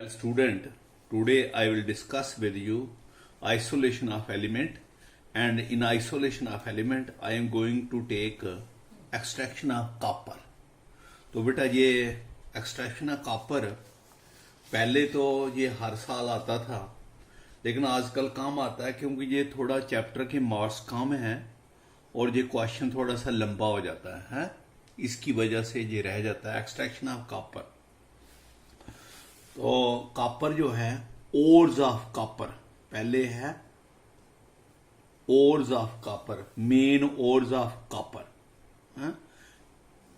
student, today I will discuss with you isolation of element, and in isolation of element I am going to take extraction of copper. तो बेटा ये extraction of copper पहले तो ये हर साल आता था, लेकिन आजकल कम आता है क्योंकि ये थोड़ा चैप्टर के मार्क्स कम हैं और ये क्वेश्चन थोड़ा सा लंबा हो जाता है, इसकी वजह से ये रह जाता है एक्सट्रैक्शन ऑफ कॉपर। तो कॉपर जो है ओर्स ऑफ कॉपर, पहले है ores of copper, main ores of copper.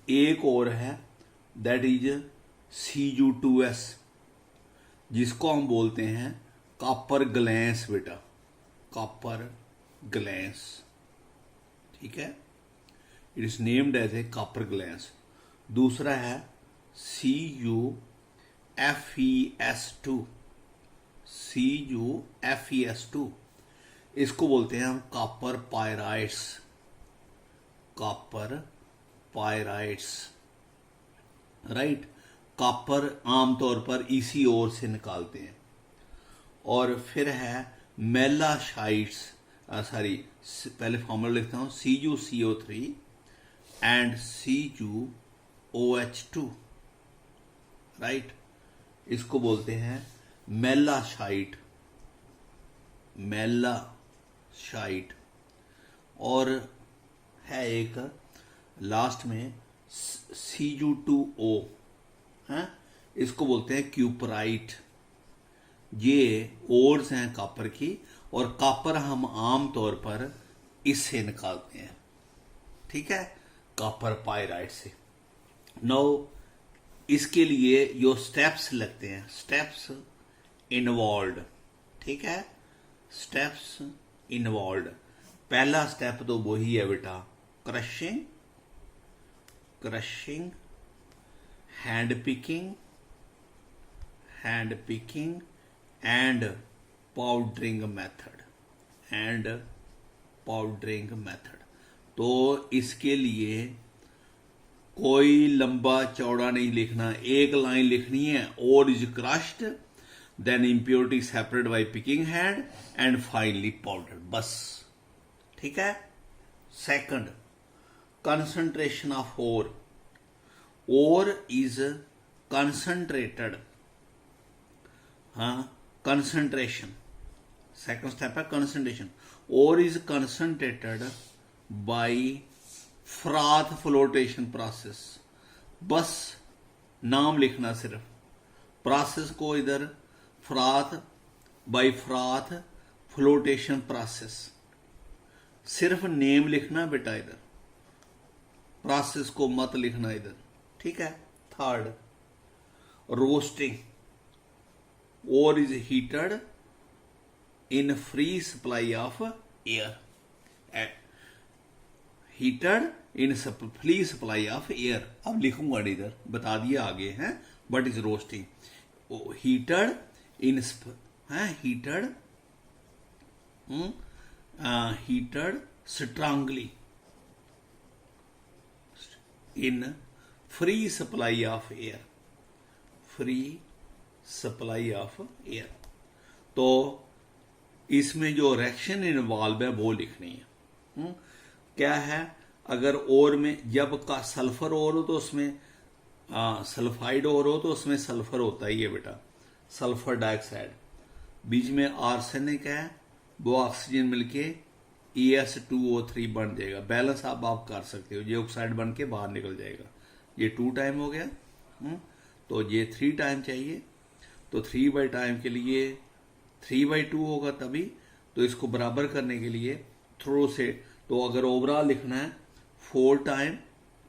एक और है दैट इज Cu2s, जिसको हम बोलते हैं कॉपर ग्लैंस। बेटा कॉपर ग्लैंस, ठीक है, it is named as a copper glance. दूसरा है CuFeS2, CuFeS2, इसको बोलते हैं हम copper pyrites, copper pyrites, right. Copper आमतौर पर इसी ओर से निकालते हैं। और फिर है मेलाशाइट्स, सॉरी पहले फॉर्मूला लिखता हूं, CuCO3 एंड CuOH2, राइट। इसको बोलते हैं मेलाशाइट, मेलाशाइट। और है एक लास्ट में Cu2O, है, इसको बोलते हैं क्यूपराइट। ये ओर्स हैं कॉपर की, और कॉपर हम आमतौर पर इससे निकालते हैं, ठीक है, कॉपर पायराइट से। नाउ इसके लिए जो स्टेप्स लगते हैं, स्टेप्स इन्वॉल्व, ठीक है, स्टेप्स इन्वॉल्व। पहला स्टेप तो वही है बेटा, crushing, crushing, hand picking, hand picking and powdering method, and powdering method. तो इसके लिए कोई लंबा चौड़ा नहीं लिखना, एक लाइन लिखनी है, ore is crushed, then impurity separate by picking hand and finally powder, बस, ठीक है। Second, concentration of ore, ore is concentrated, हाँ, कंसंट्रेशन, सेकंड स्टेप है concentration. Ore is concentrated by froth flotation process, बस नाम लिखना सिर्फ, प्रोसेस को इधर फ्राथ, बाय फ्राथ फ्लोटेशन प्रोसेस, सिर्फ नेम लिखना बेटा इधर, प्रोसेस को मत लिखना इधर, ठीक है। Third, roasting, ore is heated in free supply of air, heated in free supply of air. अब लिखूंगा इधर, बता दिया आगे है, but is roasting, heated in, heated, heated strongly in free supply of air, free supply of air. तो इसमें जो रिएक्शन इन्वॉल्व है वो लिखनी है। क्या है, अगर ओर में जब का सल्फर ओर हो तो उसमें सल्फाइड ओर हो तो उसमें सल्फर होता ही है बेटा, सल्फर डाइऑक्साइड। बीच में आर्सेनिक है, वो ऑक्सीजन मिलके ES2O3 बन जाएगा, बैलेंस आप कर सकते हो, ये ऑक्साइड बन के बाहर निकल जाएगा। ये 2 टाइम हो गया, तो ये 3 टाइम चाहिए, तो 3 टाइम के लिए 3/2 होगा तभी, तो इसको बराबर करने के लिए थ्रो से, तो अगर ओवरऑल लिखना है 4 टाइम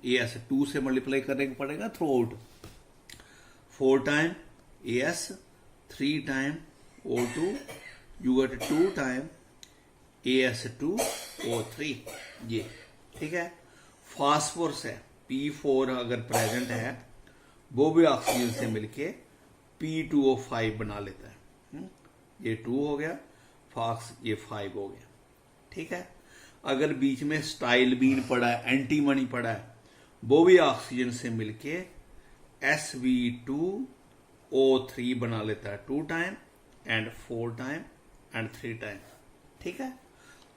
AS, 2 से मल्टीप्लाई करने को पड़ेगा through out, 4 time AS, 3 time O2, you get 2 time AS2O3, ये ठीक है। फास्फोरस है, P4 अगर प्रेजेंट है वो भी ऑक्सीजन से मिलके P2O5 बना लेता है, ये 2 हो गया, फॉक्स ये 5 हो गया, ठीक है। अगर बीच में स्टाइलबीन पड़ा है, एंटीमनी पड़ा है, वो भी ऑक्सीजन से मिलके SV2 O3 बना लेता है 2 time and 4 time and 3 time, ठीक है।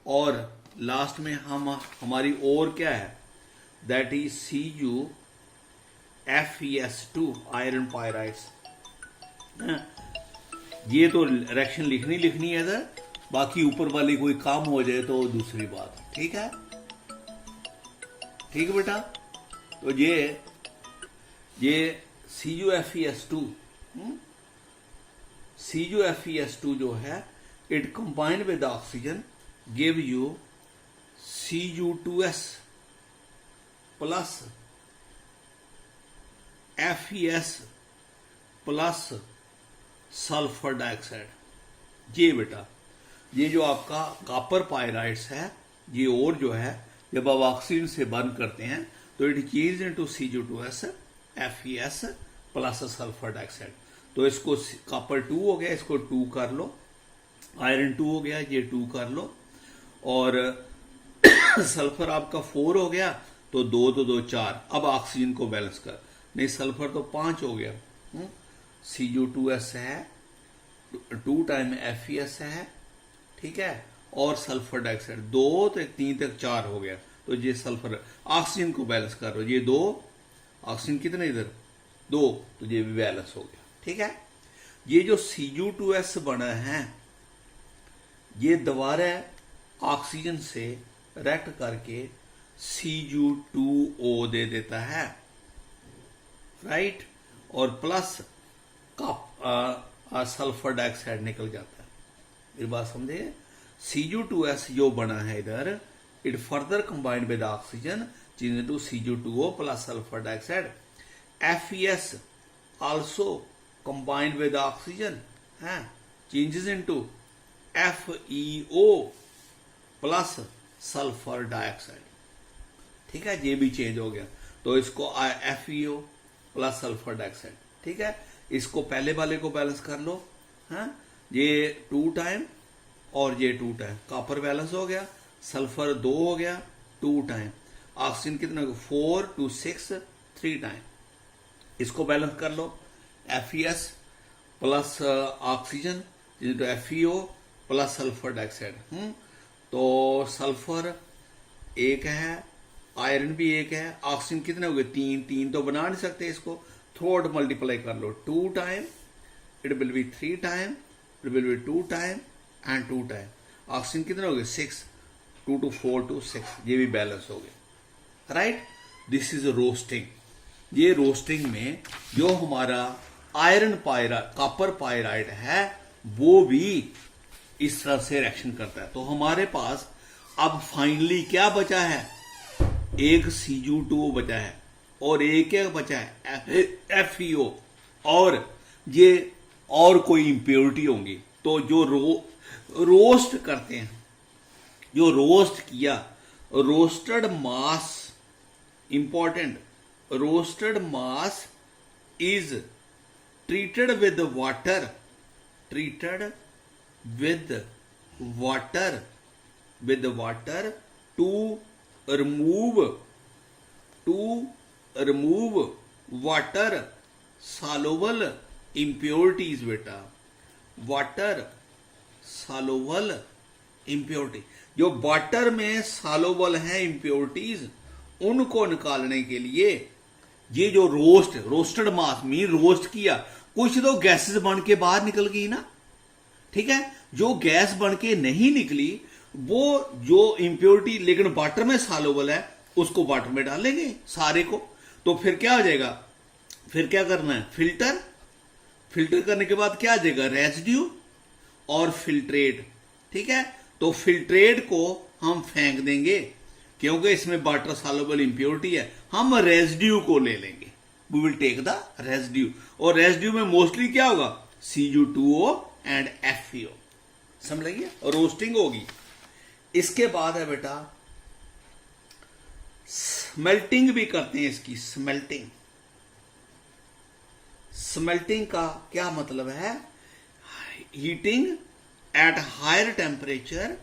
और लास्ट में हमारी और क्या है, दैट इज CuFeS2 आयरन पायराइड्स। ये तो रिएक्शन लिखनी है इधर, बाकी ऊपर वाली कोई काम हो जाए तो दूसरी बात, ठीक है। ठीक है बेटा, तो ये CuFeS2 जो है, it combined with oxygen give you Cu2S plus FeS plus sulphur dioxide. ये बेटा, ये जो आपका कॉपर पायराइड्स है, ये और जो है जब आप ऑक्सीजन से बर्न करते हैं तो it change into Cu2S FeS plus sulphur dioxide. तो इसको कॉपर 2 हो गया, इसको 2 कर लो, आयरन 2 हो गया, ये 2 कर लो, और सल्फर आपका 4 हो गया, तो 2 तो 2 4। अब ऑक्सीजन को बैलेंस कर, नहीं सल्फर तो 5 हो गया, Cu2S है, 2 टाइम FeS है, ठीक है, और सल्फर डाइऑक्साइड 2 तक 3 तक 4 हो गया, तो ये सल्फर। ऑक्सीजन को बैलेंस करो, ये 2, ऑक्सीजन कितने इधर 2, तो ये भी बैलेंस हो गया, ठीक है। ये जो Cu2S बना है, ये दोबारा ऑक्सीजन से रिएक्ट करके Cu2O दे देता है, राइट, और प्लस सल्फर डाइऑक्साइड निकल जाता है। ये बात समझे, Cu2S जो बना है इधर, it further combined with oxygen change into Cu2O plus sulphur dioxide. FeS also combined with oxygen है, changes into FeO plus sulphur dioxide, ठीक है, ये भी चेंज हो गया, तो इसको FeO प्लस सल्फर डाइऑक्साइड, ठीक है। इसको पहले वाले को बैलेंस कर लो, हाँ, ये 2 टाइम और ये 2 टाइम, कॉपर बैलेंस हो गया, सल्फर 2 हो गया 2 टाइम, ऑक्सीजन कितना हो गया 4 2 6 3 टाइम, इसको बैलेंस कर लो, FeS प्लस ऑक्सीजन तो FeO प्लस सल्फर डाइऑक्साइड, तो सल्फर 1 है, आयरन भी 1 है, ऑक्सीजन कितने हो गए 3 तो बना नहीं सकते, इसको थर्ड मल्टीप्लाई कर लो, 2 time, it will be 3 time, it will be 2 time and 2 time, oxygen कितने हो गए 6, 2 to 4 to 6, ये भी बैलेंस हो गए, राइट। This is roasting. ये रोस्टिंग में जो हमारा आयरन पायराइड कॉपर पायराइड है वो भी इस तरह से रिएक्शन करता है। तो हमारे पास अब फाइनली क्या बचा है, एक Cu2O बचा है और एक क्या बचा है FeO, और ये और कोई इंप्योरिटी होंगी। तो जो रोस्ट करते हैं, जो रोस्ट किया, roasted mass important, roasted mass is treated with water, treated with water to remove water soluble impurities बेटा, water soluble impurity, जो वाटर में soluble है impurities, उनको निकालने के लिए ये जो रोस्टेड मास मीन रोस्ट किया, कुछ तो गैसेस बन के बाहर निकल गई ना, ठीक है। जो गैस बन के नहीं निकली वो जो इंप्योरिटी लेकिन वाटर में सॉल्युबल है उसको वाटर में डालेंगे सारे को, तो फिर क्या हो जाएगा, फिर क्या करना है, फिल्टर करने के बाद क्या आ जाएगा, रेजिड्यू और फिल्ट्रेट, ठीक है। तो फिल्ट्रेट को हम फेंक देंगे क्योंकि इसमें वाटर सॉल्युबल इंप्योरिटी है, हम रेजिड्यू को ले लेंगे, we will take the residue, और रेजिड्यू में मोस्टली क्या होगा Cu2O एंड FeO, समझ लगी, रोस्टिंग होगी। इसके बाद है बेटा स्मेल्टिंग भी करते हैं इसकी, स्मेल्टिंग का क्या मतलब है, heating at higher temperature,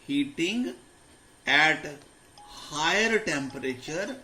heating at higher temperature